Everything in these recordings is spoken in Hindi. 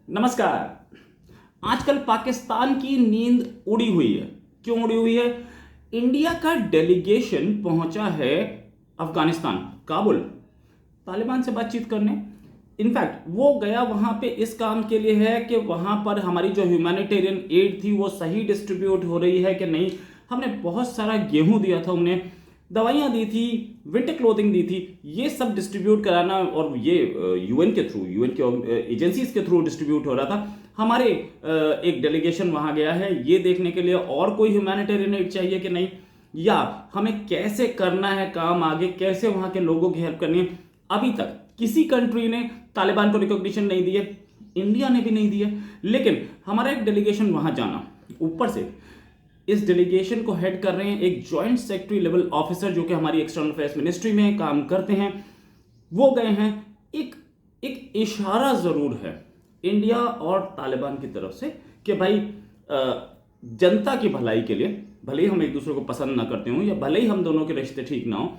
नमस्कार। आजकल पाकिस्तान की नींद उड़ी हुई है। क्यों उड़ी हुई है? इंडिया का डेलीगेशन पहुंचा है अफगानिस्तान, काबुल, तालिबान से बातचीत करने। इनफैक्ट वो गया वहां पे इस काम के लिए है कि वहां पर हमारी जो ह्यूमैनिटेरियन एड थी वो सही डिस्ट्रीब्यूट हो रही है कि नहीं। हमने बहुत सारा गेहूं दिया था, उन्हें दवाइयां दी थी, विंटर क्लोथिंग दी थी, ये सब डिस्ट्रीब्यूट कराना, और ये यूएन के थ्रू, यूएन के एजेंसीज के थ्रू डिस्ट्रीब्यूट हो रहा था। हमारे एक डेलीगेशन वहां गया है ये देखने के लिए और कोई ह्यूमैनिटेरियन एड चाहिए कि नहीं, या हमें कैसे करना है काम आगे, कैसे वहां के लोगों की हेल्प करनी है। अभी तक किसी कंट्री ने तालिबान को रिकॉग्निशन नहीं दी है, इंडिया ने भी नहीं दी है, लेकिन हमारा एक डेलीगेशन वहां जाना, ऊपर से इस डेलीगेशन को हेड कर रहे हैं एक जॉइंट सेक्रेटरी लेवल ऑफिसर जो कि हमारी एक्सटर्नल अफेयर्स मिनिस्ट्री में काम करते हैं। वो गए हैं। एक एक इशारा जरूर है इंडिया और तालिबान की तरफ से कि भाई जनता की भलाई के लिए, भले ही हम एक दूसरे को पसंद ना करते हो या भले ही हम दोनों के रिश्ते ठीक ना हो,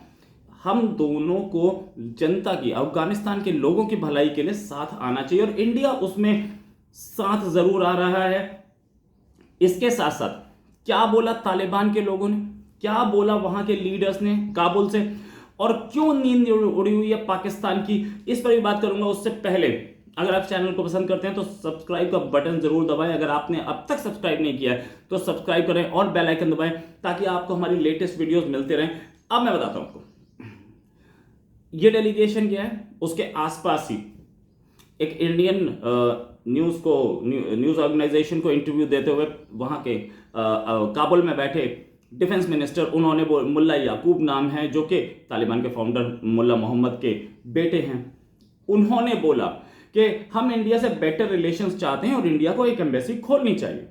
हम दोनों को जनता की, अफगानिस्तान के लोगों की भलाई के लिए साथ आना चाहिए, और इंडिया उसमें साथ जरूर आ रहा है। इसके साथ साथ क्या बोला तालिबान के लोगों ने, क्या बोला वहां के लीडर्स ने काबुल से, और क्यों नींद उड़ी हुई है पाकिस्तान की, इस पर भी बात करूंगा। उससे पहले अगर आप चैनल को पसंद करते हैं तो सब्सक्राइब का बटन जरूर दबाएं। अगर आपने अब तक सब्सक्राइब नहीं किया है तो सब्सक्राइब करें और बेल आइकन दबाएं ताकि आपको हमारी लेटेस्ट वीडियोस मिलते रहें। अब मैं बताता हूं आपको ये डेलीगेशन क्या है। उसके आसपास ही एक इंडियन न्यूज ऑर्गेनाइजेशन को इंटरव्यू देते हुए वहां के काबुल में बैठे डिफेंस मिनिस्टर, उन्होंने मुल्ला याकूब नाम है जो कि तालिबान के फाउंडर मुल्ला मोहम्मद के बेटे हैं, उन्होंने बोला कि हम इंडिया से बेटर रिलेशंस चाहते हैं और इंडिया को एक एम्बेसी खोलनी चाहिए।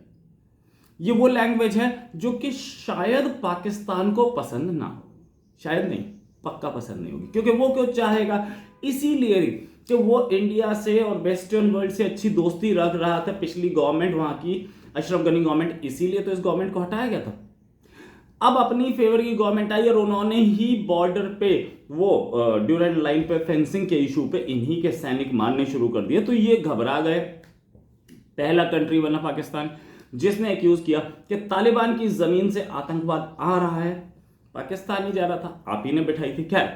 ये वो लैंग्वेज है जो कि शायद पाकिस्तान को पसंद ना हो, शायद नहीं, पक्का पसंद नहीं होगी, क्योंकि वो क्यों चाहेगा, इसीलिए कि वो इंडिया से और वेस्टर्न वर्ल्ड से अच्छी दोस्ती रख रहा था पिछली गवर्नमेंट, वहां की अशरफ गनी गवर्नमेंट, इसीलिए तो इस गवर्नमेंट को हटाया गया था। अब अपनी फेवर की गवर्नमेंट आई और उन्होंने ही बॉर्डर पे वो ड्यूरेंट लाइन पे फेंसिंग के इशू पे इन्हीं के सैनिक मारने शुरू कर दिए, तो ये घबरा गए। पहला कंट्री बना पाकिस्तान जिसने एक्यूज किया कि तालिबान की जमीन से आतंकवाद आ रहा है, पाकिस्तान ही जा रहा था, आप ही ने बिठाई थी। खैर,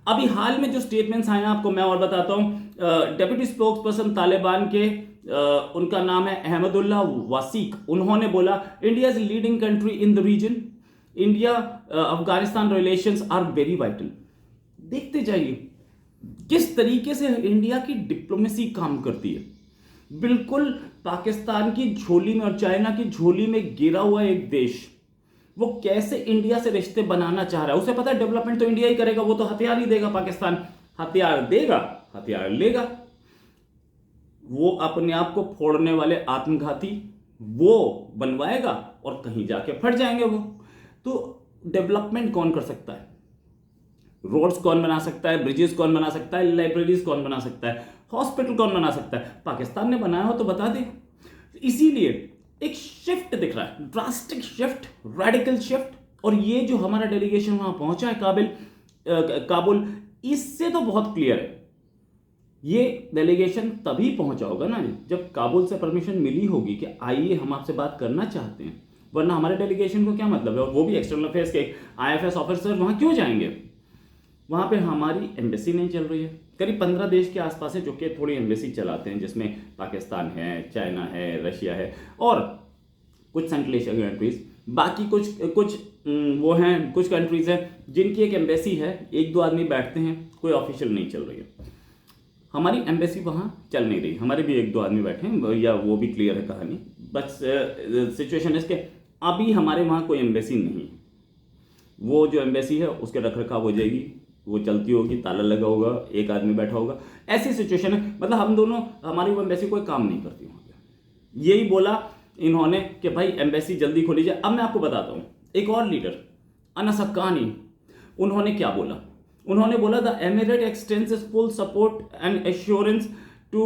अभी हाल में जो स्टेटमेंट्स आए हैं आपको मैं और बताता हूं। डेप्यूटी स्पोक्स पर्सन तालिबान के उनका नाम है अहमदुल्ला वासीक, उन्होंने बोला India is leading country in the region, India Afghanistan relations are very vital. देखते जाइए किस तरीके से इंडिया की डिप्लोमेसी काम करती है। बिल्कुल पाकिस्तान की झोली में और चाइना की झोली में गिरा हुआ एक देश वो कैसे इंडिया से रिश्ते बनाना चाह रहा है। उसे पता है डेवलपमेंट तो इंडिया ही करेगा, वो तो हथियार ही देगा, पाकिस्तान हथियार देगा, हथियार लेगा। वो अपने आप को फोड़ने वाले आत्मघाती वो बनवाएगा और कहीं जाके फट जाएंगे वो। तो डेवलपमेंट कौन कर सकता है? रोड्स कौन बना सकता है? ब्रिजेस कौन बना सकता है? लाइब्रेरीज कौन बना सकता है? हॉस्पिटल कौन बना सकता है? पाकिस्तान ने बनाया हो तो बता दे। इसीलिए एक शिफ्ट दिख रहा है, ड्रास्टिक शिफ्ट, रेडिकल शिफ्ट। और ये जो हमारा डेलीगेशन वहां पहुंचा है काबुल, इससे तो बहुत क्लियर है। ये डेलीगेशन तभी पहुंचा होगा ना जब काबुल से परमिशन मिली होगी कि आइए हम आपसे बात करना चाहते हैं, वरना हमारे डेलीगेशन को क्या मतलब है? और वो भी एक्सटर्नल अफेयर्स के आईएफएस ऑफिसर वहां क्यों जाएंगे? वहां पे हमारी एम्बेसी नहीं चल रही है। करीब 15 देश के आसपास है जो कि थोड़ी एम्बेसी चलाते हैं, जिसमें पाकिस्तान है, चाइना है, रशिया है और कुछ सेंट्रल एशिया कंट्रीज। बाकी कुछ वो हैं, कुछ कंट्रीज हैं जिनकी एक एम्बेसी है, एक दो आदमी बैठते हैं, कोई ऑफिशियल नहीं चल रही है। हमारी एम्बेसी वहाँ चल नहीं रही, हमारे भी एक दो आदमी बैठे हैं, या वो भी क्लियर है कहानी। बस सिचुएशन इसके अभी हमारे वहाँ कोई एम्बेसी नहीं है। वो जो एम्बेसी है उसके रख रखाव हो जाएगी, वो चलती होगी, ताला लगा होगा, एक आदमी बैठा होगा, ऐसी सिचुएशन है। मतलब हम दोनों, हमारी वो एम्बेसी कोई काम नहीं करती वहाँ पे। यही बोला इन्होंने कि भाई एम्बेसी जल्दी खोली जाए। अब मैं आपको बताता हूँ एक और लीडर अनस हक्कानी, उन्होंने क्या बोला। उन्होंने बोला the emirate extends its full support and assurance to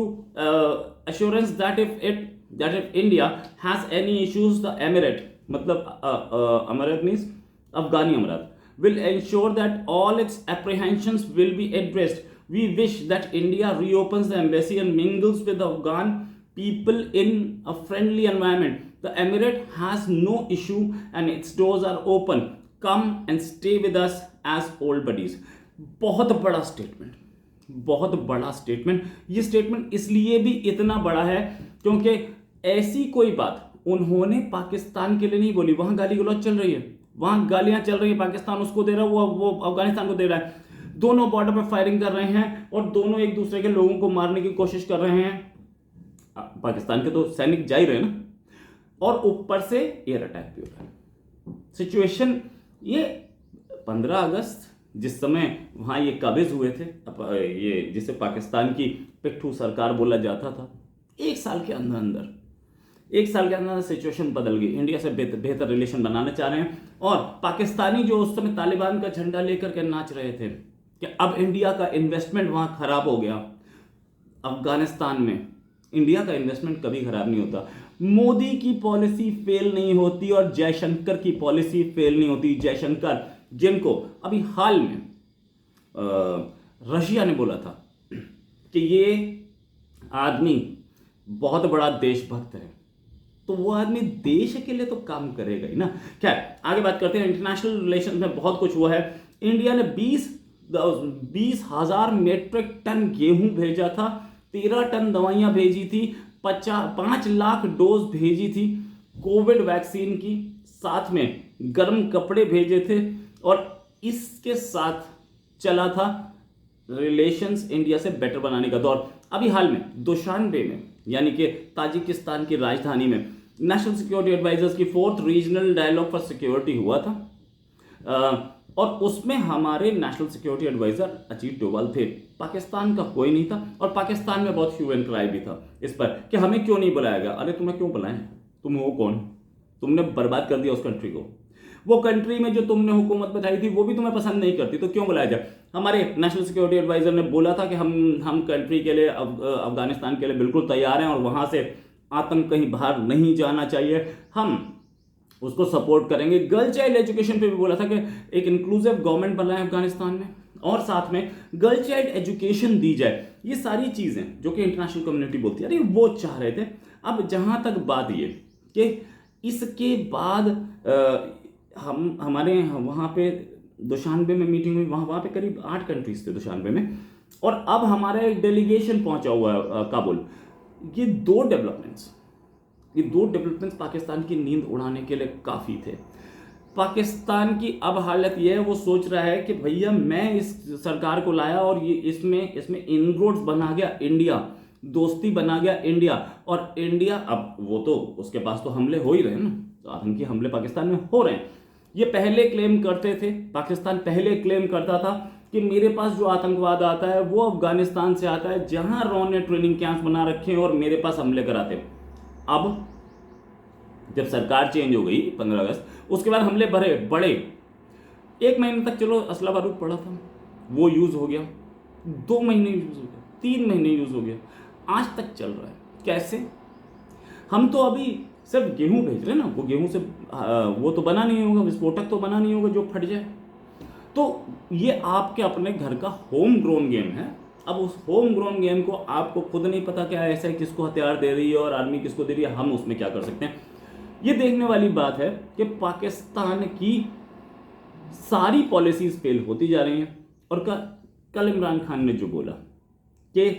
assurance that if India has any issues the emirate, मतलब अमरत मीन्स अफगानी अमरात, will ensure that all its apprehensions will be addressed We wish that India reopens the embassy and mingles with the Afghan people in a friendly environment. The Emirate has no issue and its doors are open. Come and stay with us as old buddies. बहुत बड़ा स्टेटमेंट, बहुत बड़ा स्टेटमेंट। ये स्टेटमेंट इसलिए भी इतना बड़ा है क्योंकि ऐसी कोई बात उन्होंने पाकिस्तान के लिए नहीं बोली। वहां गाली गलौज चल रही है, वहां गालियां चल रही है, पाकिस्तान उसको दे रहा है, वो अफगानिस्तान को दे रहा है। दोनों बॉर्डर पर फायरिंग कर रहे हैं और दोनों एक दूसरे के लोगों को मारने की कोशिश कर रहे हैं। पाकिस्तान के तो सैनिक जा ही रहे हैं ना, और ऊपर से एयर अटैक भी हो रहा है। सिचुएशन ये 15 अगस्त जिस समय वहां ये काबिज हुए थे, ये जिसे पाकिस्तान की पिट्ठू सरकार बोला जाता था, एक साल के अंदर सिचुएशन बदल गई। इंडिया से बेहतर रिलेशन बनाना चाह रहे हैं और पाकिस्तानी जो उस समय तालिबान का झंडा लेकर के नाच रहे थे कि अब इंडिया का इन्वेस्टमेंट वहां खराब हो गया। अफगानिस्तान में इंडिया का इन्वेस्टमेंट कभी खराब नहीं होता। मोदी की पॉलिसी फेल नहीं होती और जयशंकर की पॉलिसी फेल नहीं होती। जयशंकर, जिनको अभी हाल में रशिया ने बोला था कि ये आदमी बहुत बड़ा देशभक्त है, तो वो आदमी देश के लिए तो काम करेगा ही ना। क्या आगे बात करते हैं। इंटरनेशनल रिलेशन में बहुत कुछ हुआ है। इंडिया ने 20,000 मेट्रिक टन गेहूं भेजा था, 13 टन दवाइयां भेजी थी, 5 लाख डोज भेजी थी कोविड वैक्सीन की, साथ में गर्म कपड़े भेजे थे और इसके साथ चला था रिलेशंस इंडिया से बेटर बनाने का दौर। अभी हाल में दुशानबे में, यानी कि ताजिकिस्तान की राजधानी में, नेशनल सिक्योरिटी एडवाइजर्स की 4th regional dialogue for security हुआ था और उसमें हमारे national security adviser Ajit Doval थे। पाकिस्तान का कोई नहीं था और पाकिस्तान में बहुत ह्यू एंड क्राई भी था इस पर कि हमें क्यों नहीं बुलाया गया। अरे तुम्हें क्यों बुलाएं? तुम हो कौन? तुमने बर्बाद कर दिया उस कंट्री को। वो कंट्री में जो तुमने हुकूमत बैठाई थी वो भी तुम्हें पसंद नहीं करती, तो क्यों बुलाया जाए? हमारे नेशनल सिक्योरिटी एडवाइजर ने बोला था कि हम कंट्री के लिए, अफगानिस्तान के लिए बिल्कुल तैयार हैं और वहां से आतंक कहीं बाहर नहीं जाना चाहिए, हम उसको सपोर्ट करेंगे। गर्ल चाइल्ड एजुकेशन पे भी बोला था कि एक इंक्लूसिव गवर्नमेंट बना है अफगानिस्तान में और साथ में गर्ल चाइल्ड एजुकेशन दी जाए। ये सारी चीजें जो कि इंटरनेशनल कम्युनिटी बोलती है, अरे वो चाह रहे थे। अब जहां तक बात ये कि इसके बाद हमारे वहाँ पे दुशानबे में मीटिंग हुई, वहाँ पे करीब 8 कंट्रीज थे दुशानबे में, और अब हमारा एक डेलीगेशन पहुंचा हुआ है काबुल। ये दो डेवलपमेंट्स पाकिस्तान की नींद उड़ाने के लिए काफ़ी थे। पाकिस्तान की अब हालत यह है, वो सोच रहा है कि भैया मैं इस सरकार को लाया और ये इसमें इनरोड्स बना गया इंडिया, दोस्ती बना गया इंडिया, और इंडिया अब वो तो उसके पास तो हमले हो ही रहे हैं ना, तो आतंकी हमले पाकिस्तान में हो रहे हैं। ये पहले क्लेम करते थे, पाकिस्तान पहले क्लेम करता था कि मेरे पास जो आतंकवाद आता है वो अफगानिस्तान से आता है, जहां रॉ ने ट्रेनिंग कैंप्स बना रखे हैं और मेरे पास हमले कराते हैं। अब जब सरकार चेंज हो गई 15 अगस्त, उसके बाद हमले बढ़े। 1 महीने तक चलो असला बारूद पड़ा था, वो यूज हो गया, 2 महीने यूज हो गया, 3 महीने यूज हो गया, आज तक चल रहा है। कैसे? हम तो अभी सिर्फ गेहूं भेज रहे हैं ना, वो गेहूं से वो तो बना नहीं होगा, विस्फोटक तो बना नहीं होगा जो फट जाए। तो ये आपके अपने घर का होम ग्रोन गेम है। अब उस होम ग्रोन गेम को आपको खुद नहीं पता क्या ऐसा है, किसको हथियार दे रही है और आर्मी किसको दे रही है, हम उसमें क्या कर सकते हैं। ये देखने वाली बात है कि पाकिस्तान की सारी पॉलिसीज फेल होती जा रही हैं। और कल इमरान खान ने जो बोला कि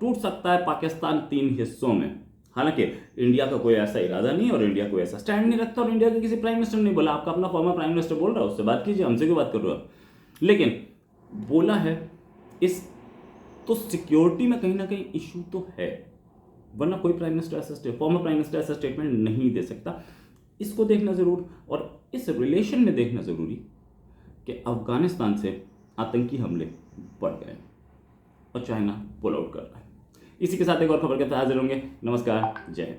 टूट सकता है पाकिस्तान 3 हिस्सों में, हालांकि इंडिया का कोई ऐसा इरादा नहीं और इंडिया कोई ऐसा स्टैंड नहीं रखता और इंडिया के किसी प्राइम मिनिस्टर ने बोला। आपका अपना फॉर्मर प्राइम मिनिस्टर बोल रहा है, उससे बात कीजिए, हमसे क्यों बात कर रहे हो आप। लेकिन बोला है इस तो सिक्योरिटी में कहीं ना कहीं इशू तो है, वरना कोई प्राइम मिनिस्टर ऐसा, फॉर्मर प्राइम मिनिस्टर ऐसा स्टेटमेंट नहीं दे सकता। इसको देखना जरूर, और इस रिलेशन में देखना जरूरी कि अफगानिस्तान से आतंकी हमले बढ़ गए और चाइना पुल आउट कर रहा है। इसी के साथ एक और खबर के साथ हाजिर होंगे। नमस्कार, जय हिंद।